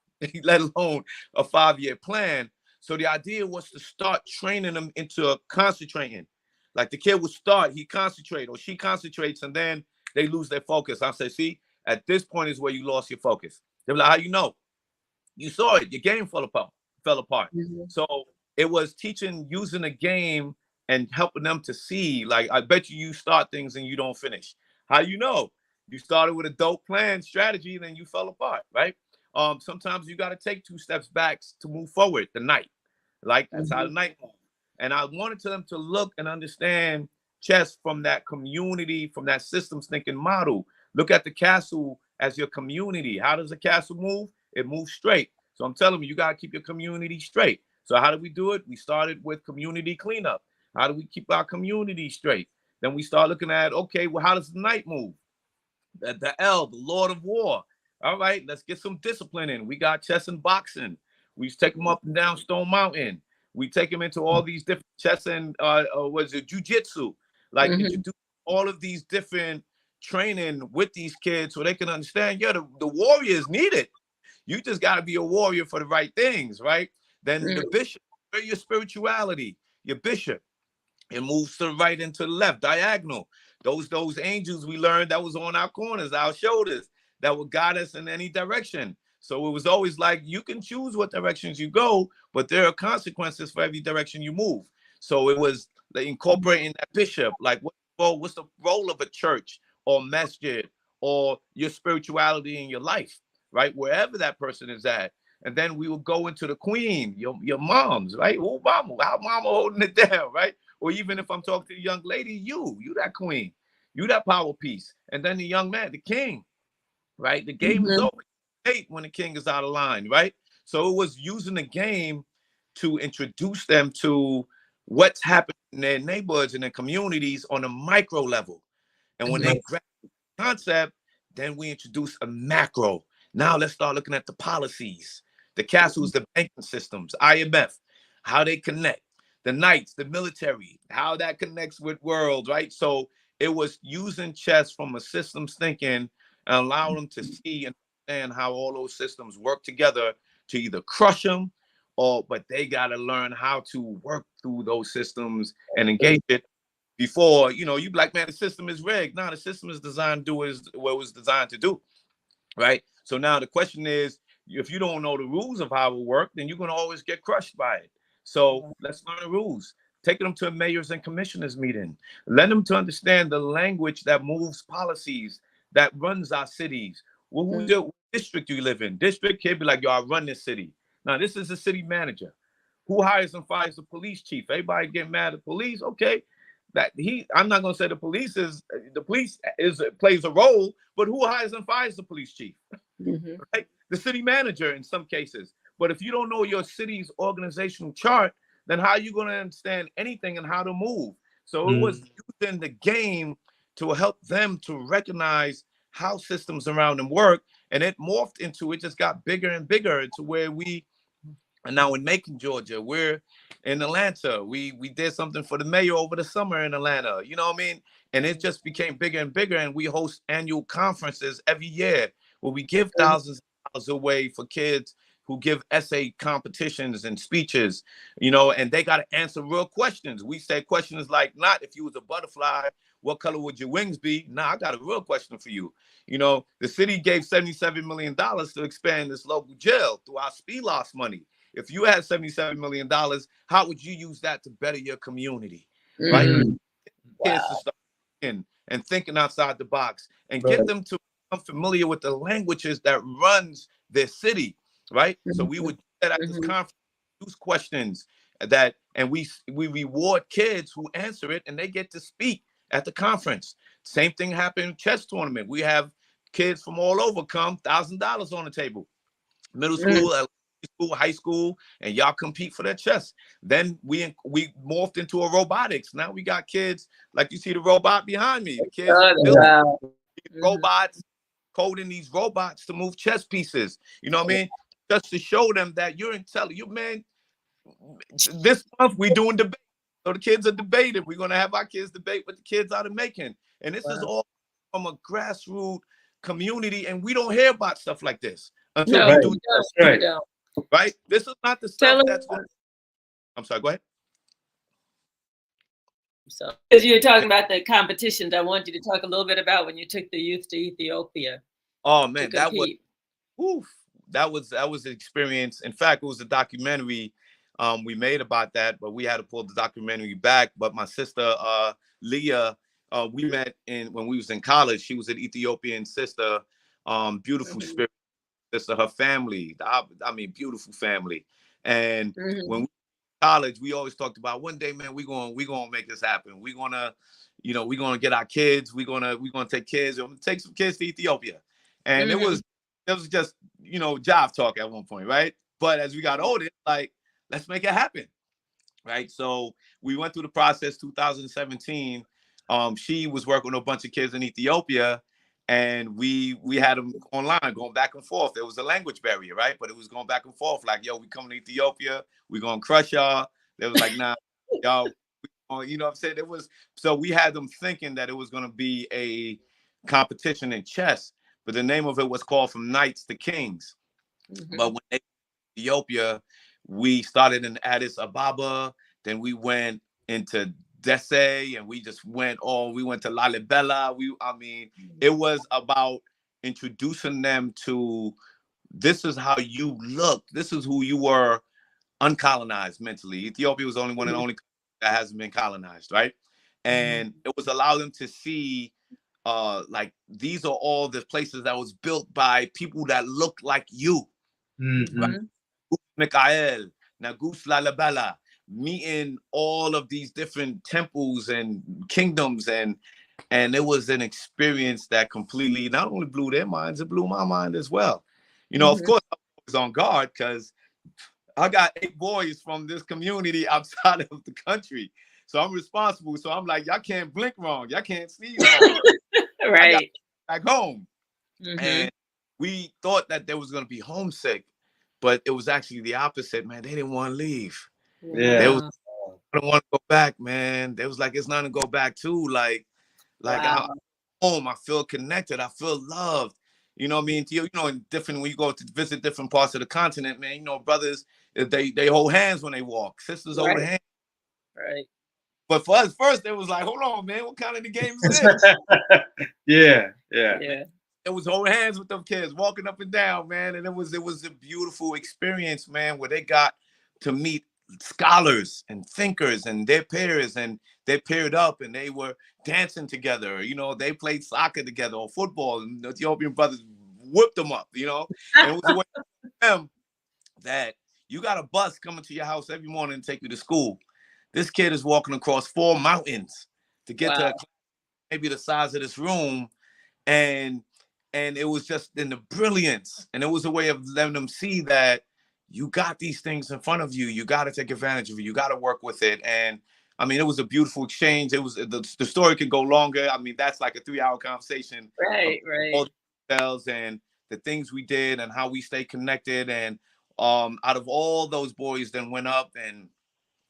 let alone a 5-year plan. So the idea was to start training them into concentrating. Like the kid would start, he concentrates or she concentrates, and then they lose their focus. I say, see, at this point is where you lost your focus. They're like, how you know? You saw it. Your game fell apart. So it was teaching, using a game and helping them to see, like, I bet you start things and you don't finish. How you know? You started with a dope plan, strategy, and then you fell apart, right? Sometimes you got to take 2 steps back to move forward. The knight, like, that's how the knight moves. And I wanted them to look and understand chess from that community, from that systems thinking model. Look at the castle as your community. How does the castle move? It moves straight. So I'm telling you, you got to keep your community straight. So how did we do it? We started with community cleanup. How do we keep our community straight? Then we start looking at, okay, well, how does the knight move? The Lord of War. All right, let's get some discipline in. We got chess and boxing. We take them up and down Stone Mountain. We take them into all these different chess and jiu-jitsu. Like, introduce all of these different training with these kids so they can understand, yeah, the warriors need it. You just got to be a warrior for the right things, right? Then the bishop, your spirituality, your bishop, it moves to the right and to the left, diagonal. Those angels we learned that was on our corners, our shoulders, that would guide us in any direction. So it was always like, you can choose what directions you go, but there are consequences for every direction you move. So it was like incorporating that bishop, like what's the role of a church or masjid or your spirituality in your life, right? Wherever that person is at. And then we will go into the queen, your moms, right? Oh, mama, how mama holding it down, right? Or even if I'm talking to a young lady, you that queen, you that power piece. And then the young man, the king, right? The game is over. Hate when the king is out of line, right? So it was using the game to introduce them to what's happening in their neighborhoods and their communities on a micro level. And when they grasp the concept, then we introduce a macro. Now let's start looking at the policies, the castles, the banking systems, IMF, how they connect, the knights, the military, how that connects with world, right? So it was using chess from a systems thinking and allowing them to see and understand how all those systems work together to either crush them but they got to learn how to work through those systems and engage it before, you be like, man, the system is rigged. No, the system is designed to do what it was designed to do, right? So now the question is, if you don't know the rules of how it works, then you're going to always get crushed by it. So let's learn the rules. Taking them to a mayors and commissioners meeting. Let them to understand the language that moves policies, that runs our cities. Well, what district you live in? District kid be like, yo, I run this city. Now, this is the city manager. Who hires and fires the police chief? Everybody get mad at police. Okay. I'm not going to say the police plays a role, but who hires and fires the police chief? Right? the city manager in some cases. But if you don't know your city's organizational chart, then how are you going to understand anything and how to move? So it was using the game to help them to recognize how systems around them work. And it morphed into, it just got bigger and bigger to where we are now in Macon, Georgia. We're in Atlanta. We did something for the mayor over the summer in Atlanta. You know what I mean? And it just became bigger and bigger. And we host annual conferences every year where we give thousands of dollars away for kids who give essay competitions and speeches, you know, and they got to answer real questions. We say questions like, not if you was a butterfly, what color would your wings be? Nah, I got a real question for you. You know, the city gave $77 million to expand this local jail through our speed loss money. If you had $77 million, how would you use that to better your community? Right? Kids to start in and thinking outside the box and get them to become familiar with the languages that runs their city. Right. So we would do that at this conference, use questions that, and we reward kids who answer it and they get to speak at the conference. Same thing happened in chess tournament. We have kids from all over come, $1,000 on the table, middle school, elementary school, high school, and y'all compete for their chess. Then we morphed into a robotics. Now we got kids like you see the robot behind me. The kids building robots, coding these robots to move chess pieces. You know what I mean? Just to show them that you're intelligent, man. This month we're doing debate. So the kids are debating. We're going to have our kids debate with the kids out of Macon. And this is all from a grassroots community. And we don't hear about stuff like this until we do this. Right? This is not the stuff that's going to... I'm sorry, go ahead. So, because you were talking about the competitions, I want you to talk a little bit about when you took the youth to Ethiopia. Oh, man, that was... Oof. That was an experience. In fact, it was a documentary we made about that, but we had to pull the documentary back. But my sister Leah, we met when we was in college. She was an Ethiopian sister, beautiful spirit sister. Her family, I mean, beautiful family. And when we were in college, we always talked about one day, man, we gonna make this happen. We're gonna get our kids. We're gonna take kids. We're gonna take some kids to Ethiopia. And it was just, job talk at one point, right? But as we got older, like, let's make it happen, right? So we went through the process. 2017, she was working with a bunch of kids in Ethiopia, and we had them online going back and forth. There was a language barrier, right? But it was going back and forth, like, yo, we coming to Ethiopia, we gonna crush y'all. They was like, nah, y'all, you know what I'm saying? So we had them thinking that it was gonna be a competition in chess. But the name of it was called From Knights to Kings. But when they went to Ethiopia, we started in Addis Ababa, then we went into Dese, and we went to Lalibela. It was about introducing them to, this is how you look. This is who you were uncolonized mentally. Ethiopia was only one of the only that hasn't been colonized, right? And it was allow them to see, like, these are all the places that was built by people that look like you. Right? Mikael, Nagus Lalibela, meeting all of these different temples and kingdoms, and it was an experience that completely not only blew their minds, it blew my mind as well. Of course, I was on guard because I got 8 boys from this community outside of the country. So I'm responsible. So I'm like, y'all can't blink wrong. Y'all can't sneeze wrong. Right. Back home. And we thought that they was going to be homesick, but it was actually the opposite, man. They didn't want to leave. Yeah. They don't want to go back, man. They was like, it's nothing to go back to. Like I'm home. I feel connected. I feel loved. You know what I mean? When you go to visit different parts of the continent, man, brothers, they hold hands when they walk. Sisters hold hands. Right. But for us first, it was like, hold on, man, what kind of the game is this? Yeah. It was holding hands with them kids, walking up and down, man. And it was a beautiful experience, man, where they got to meet scholars and thinkers and their peers, and they paired up and they were dancing together. They played soccer together or football, and the Ethiopian brothers whipped them up, And it was a way for them that you got a bus coming to your house every morning and take you to school. This kid is walking across 4 mountains to get to maybe the size of this room. And And it was just in the brilliance, and it was a way of letting them see that you got these things in front of you. You got to take advantage of it. You got to work with it. And I mean, it was a beautiful exchange. It was the story could go longer. I mean, that's like a 3-hour conversation. Right. All the details and the things we did and how we stay connected. And out of all those boys then went up and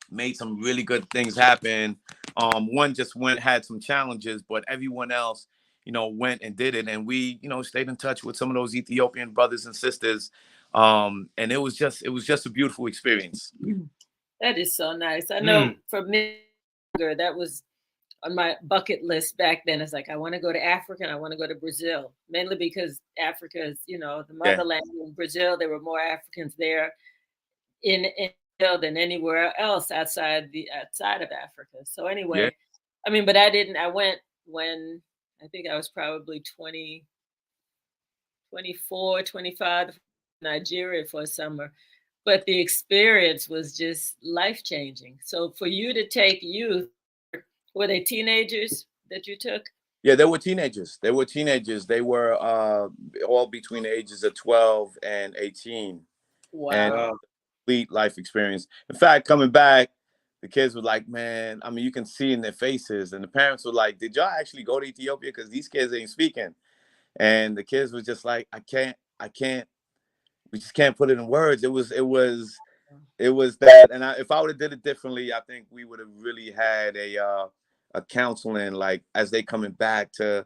made some really good things happen. One just had some challenges, but everyone else, you know, went and did it. And we, you know, stayed in touch with some of those Ethiopian brothers and sisters. And it was just a beautiful experience. That is so nice. I know for me, that was on my bucket list back then. It's like, I want to go to Africa and I want to go to Brazil, mainly because Africa is, you know, the motherland. In Brazil, there were more Africans there in than anywhere else outside of Africa. So anyway, I mean, but I went when I think I was probably 20, 24, 25, Nigeria for a summer. But the experience was just life-changing. So for you to take youth, were they teenagers that you took? Yeah, they were teenagers. They were all between the ages of 12 and 18. Wow. And complete life experience. In fact, coming back, the kids were like, man, I mean, you can see in their faces. And the parents were like, did y'all actually go to Ethiopia? Because these kids ain't speaking. And the kids were just like, I can't. We just can't put it in words. It was that. And if I would have did it differently, I think we would have really had a counseling, like as they coming back, to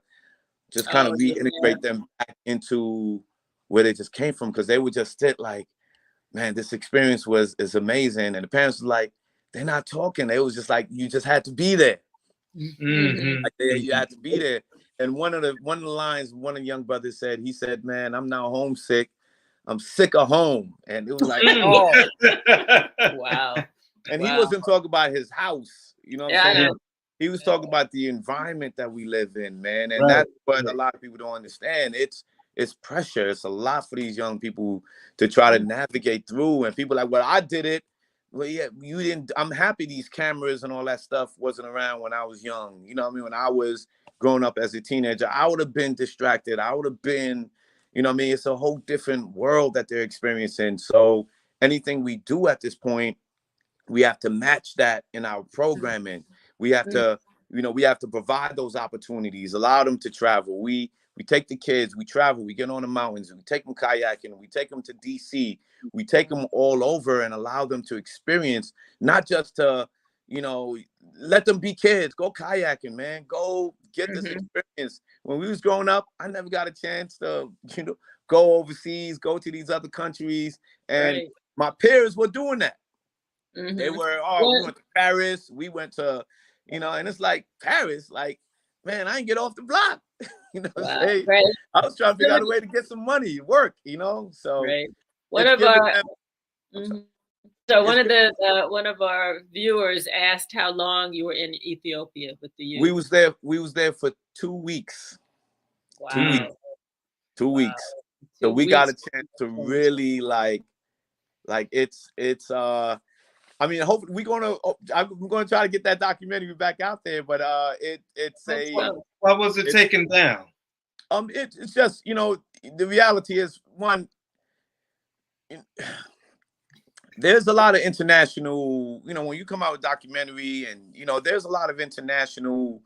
just kind of reintegrate them back into where they just came from. Because they would just sit like, man, this experience is amazing. And the parents were like, they're not talking. It was just like, you just had to be there. Like you had to be there. And one of the lines one of the young brothers said, he said, man, I'm now homesick. I'm sick of home. And it was like, oh. Wow. And he wasn't talking about his house. You know what I'm saying? He was talking about the environment that we live in, man. And that's what a lot of people don't understand. It's pressure. It's a lot for these young people to try to navigate through. And people are like, well, I did it. Well, yeah, you didn't. I'm happy these cameras and all that stuff wasn't around when I was young. You know what I mean? When I was growing up as a teenager, I would have been distracted. I would have been, you know what I mean? It's a whole different world that they're experiencing. So anything we do at this point, we have to match that in our programming. We have to, you know, we have to provide those opportunities, allow them to travel. We take the kids, we travel, we get on the mountains, we take them kayaking, we take them to DC, we take them all over and allow them to experience, not just to, you know, let them be kids, go kayaking, man, go get this experience. When we was growing up, I never got a chance to, you know, go overseas, go to these other countries. And my peers were doing that. They were, we went to Paris, we went to, you know, and it's like Paris, like, man, I ain't get off the block. You know what I'm saying? I was trying to figure out a way to get some money, work, you know. So one of our one of our viewers asked how long you were in Ethiopia with the youth. We was there for 2 weeks. Wow. 2 weeks. So we got a chance to really like it's I mean, hopefully I'm gonna try to get that documentary back out there, but it's why was it taken down? It's just, you know, the reality is, one, there's a lot of international, you know, when you come out with documentary, and you know, there's a lot of international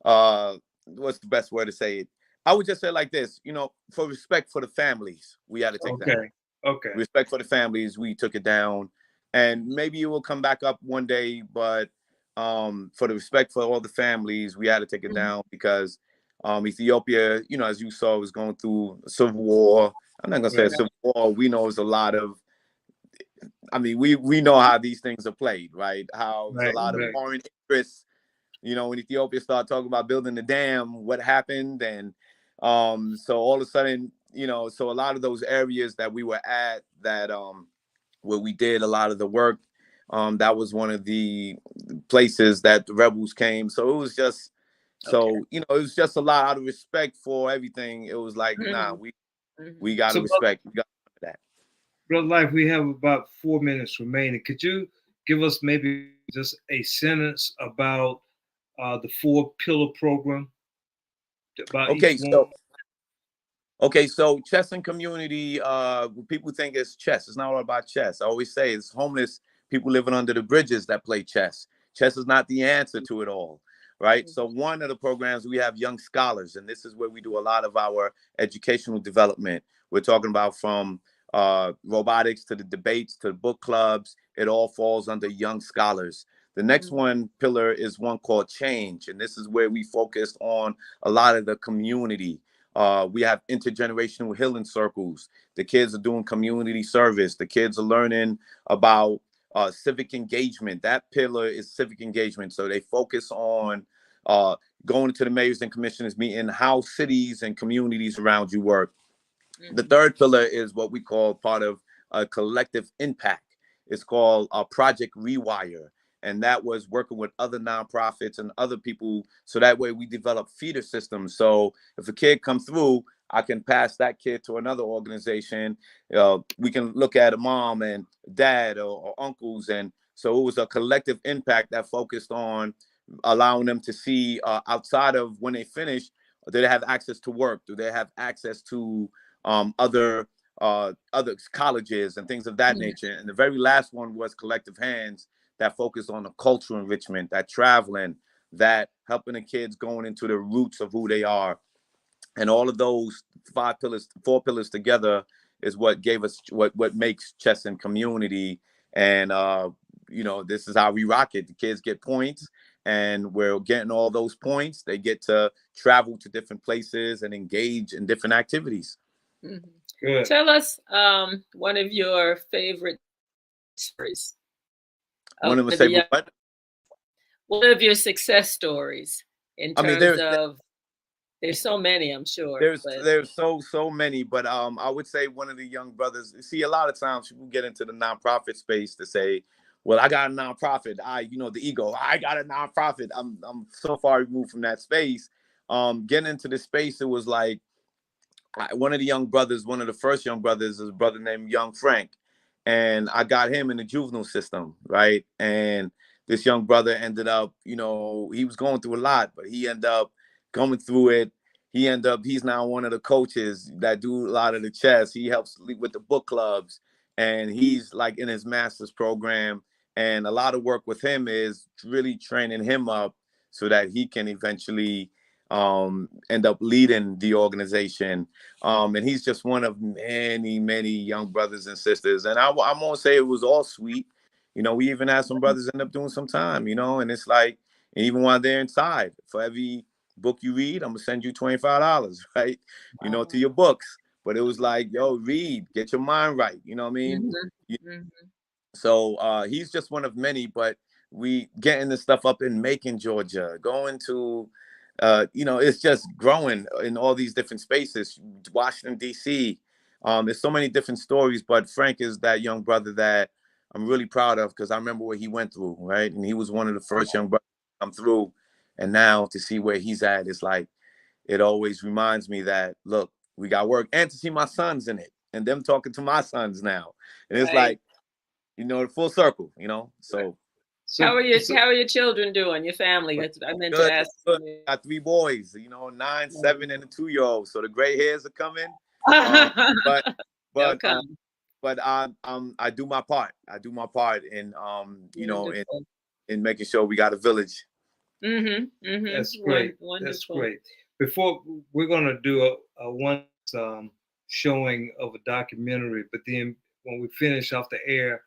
what's the best word to say it? I would just say like this, you know, for respect for the families, we had to take that down. Okay. Respect for the families, we took it down. And maybe it will come back up one day, but for the respect for all the families, we had to take it down because Ethiopia, you know, as you saw, was going through a civil war. I'm not gonna say a civil war. We know it's a lot of, I mean, we know how these things are played, right? How there's a lot of foreign interests. You know, when Ethiopia started talking about building the dam, what happened? And so all of a sudden, you know, so a lot of those areas that we were at, that where we did a lot of the work, that was one of the places that the rebels came. So it was just, so, you know, it was just a lot out of respect for everything. It was like, nah, we got to respect. We got that. Brother Life, we have about 4 minutes remaining. Could you give us maybe just a sentence about the 4-pillar program? Okay, so Okay, so chess and community, people think it's chess. It's not all about chess. I always say it's homeless people living under the bridges that play chess. Chess is not the answer to it all, right? So one of the programs, we have young scholars, and this is where we do a lot of our educational development. We're talking about from robotics to the debates to the book clubs. It all falls under young scholars. The next one pillar is one called change, and this is where we focus on a lot of the community. We have intergenerational healing circles. The kids are doing community service. The kids are learning about civic engagement. That pillar is civic engagement. So they focus on going to the mayors and commissioners meeting, how cities and communities around you work. The third pillar is what we call part of a collective impact. It's called Project Rewire. And that was working with other nonprofits and other people. So that way we develop feeder systems. So if a kid comes through, I can pass that kid to another organization. We can look at a mom and dad or uncles. And so it was a collective impact that focused on allowing them to see outside of when they finish, do they have access to work? Do they have access to other colleges and things of that nature? And the very last one was Collective Hands, that focused on the cultural enrichment, that traveling, that helping the kids going into the roots of who they are. And all of those four pillars together is what gave us what makes chess and community. And this is how we rock it. The kids get points, and we're getting all those points. They get to travel to different places and engage in different activities. Good. Tell us one of your favorite stories. One of One of your success stories in terms of, there's so many, I'm sure. There's so many, but I would say one of the young brothers. See, a lot of times people get into the nonprofit space to say, well, I got a nonprofit. The ego. I got a nonprofit. I'm so far removed from that space. Getting into the space, it was like one of the first young brothers is a brother named Young Frank. And I got him in the juvenile system, right? And this young brother ended up, he was going through a lot, but he ended up coming through it. He's now one of the coaches that do a lot of the chess. He helps with the book clubs, and he's like in his master's program. And a lot of work with him is really training him up so that he can eventually end up leading the organization. And he's just one of many, many young brothers and sisters. And I won't say it was all sweet. We even had some brothers end up doing some time, and it's like, and even while they're inside, for every book you read, I'm gonna send you $25, right? Wow. To your books. But it was like, yo, read, get your mind right. You know what I mean? So he's just one of many, but we getting this stuff up in Macon, Georgia, going to it's just growing in all these different spaces. Washington, D.C. There's so many different stories, but Frank is that young brother that I'm really proud of, because I remember what he went through, right? And he was one of the first young brothers to come through. And now to see where he's at, it's like, it always reminds me that, look, we got work. And to see my sons in it and them talking to my sons now. And it's like, the full circle, so. How are your children doing? Your family? I meant to ask. I got 3 boys, 9, 7, and a 2-year-old. So the gray hairs are coming. But I do my part. I do my part in in making sure we got a village. That's great. Wonderful. That's great. Before, we're gonna do a one showing of a documentary, but then when we finish off the air,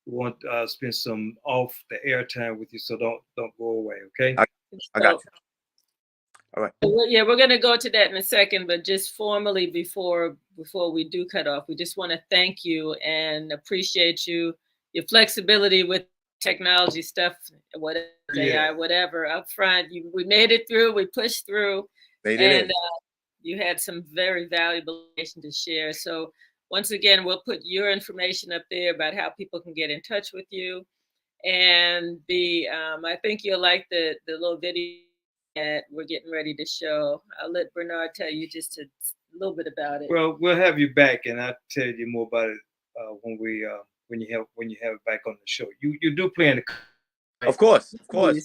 we want to spend some off the air time with you, so don't go away, okay? I got you. All right. Yeah, we're going to go to that in a second, but just formally before we do cut off, we just want to thank you and appreciate your flexibility with technology stuff, whatever AI, whatever up front. We made it through. We pushed through, and you had some very valuable information to share. So. Once again, we'll put your information up there about how people can get in touch with you. And I think you'll like the little video that we're getting ready to show. I'll let Bernard tell you just a little bit about it. Well, we'll have you back, and I'll tell you more about it when you have it back on the show. You do play in the. Of course.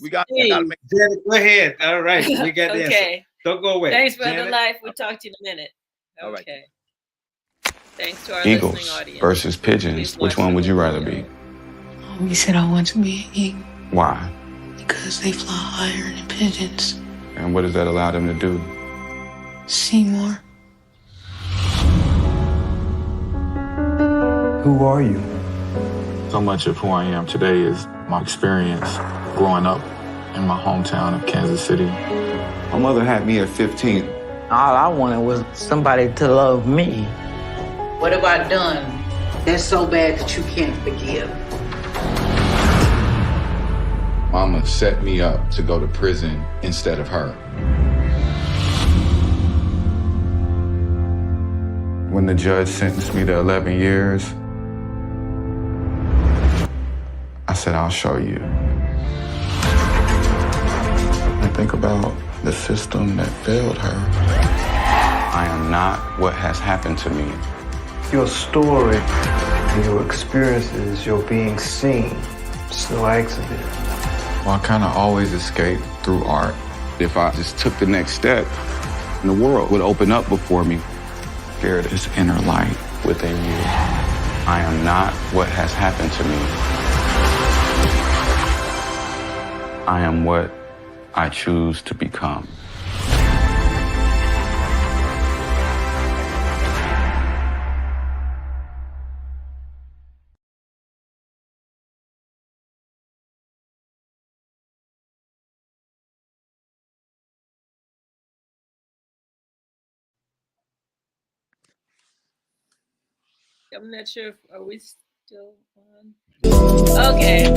We got to make. Janet, go ahead. All right, we got the answer. Don't go away. Thanks, Brother Life. We'll talk to you in a minute. All right. Okay. Thanks to our listening Eagles audience. versus pigeons. Please Which watch one the would you movie. rather be? We said I want to be an eagle Why? because they fly higher than pigeons. And what does that allow them to do? See more. Who are you? So much of who I am today is my experience growing up in my hometown of Kansas City. My mother had me at 15. All I wanted was somebody to love me. What have I done that's so bad that you can't forgive? Mama set me up to go to prison instead of her. When the judge sentenced me to 11 years, I said, I'll show you. I think about the system that failed her. I am not what has happened to me. Your story, your experiences, your being seen. It's no accident. Well, I kind of always escape through art. If I just took the next step, the world would open up before me. Scared this inner light within you. I am not what has happened to me. I am what I choose to become. I'm not sure if, are we still on? Okay.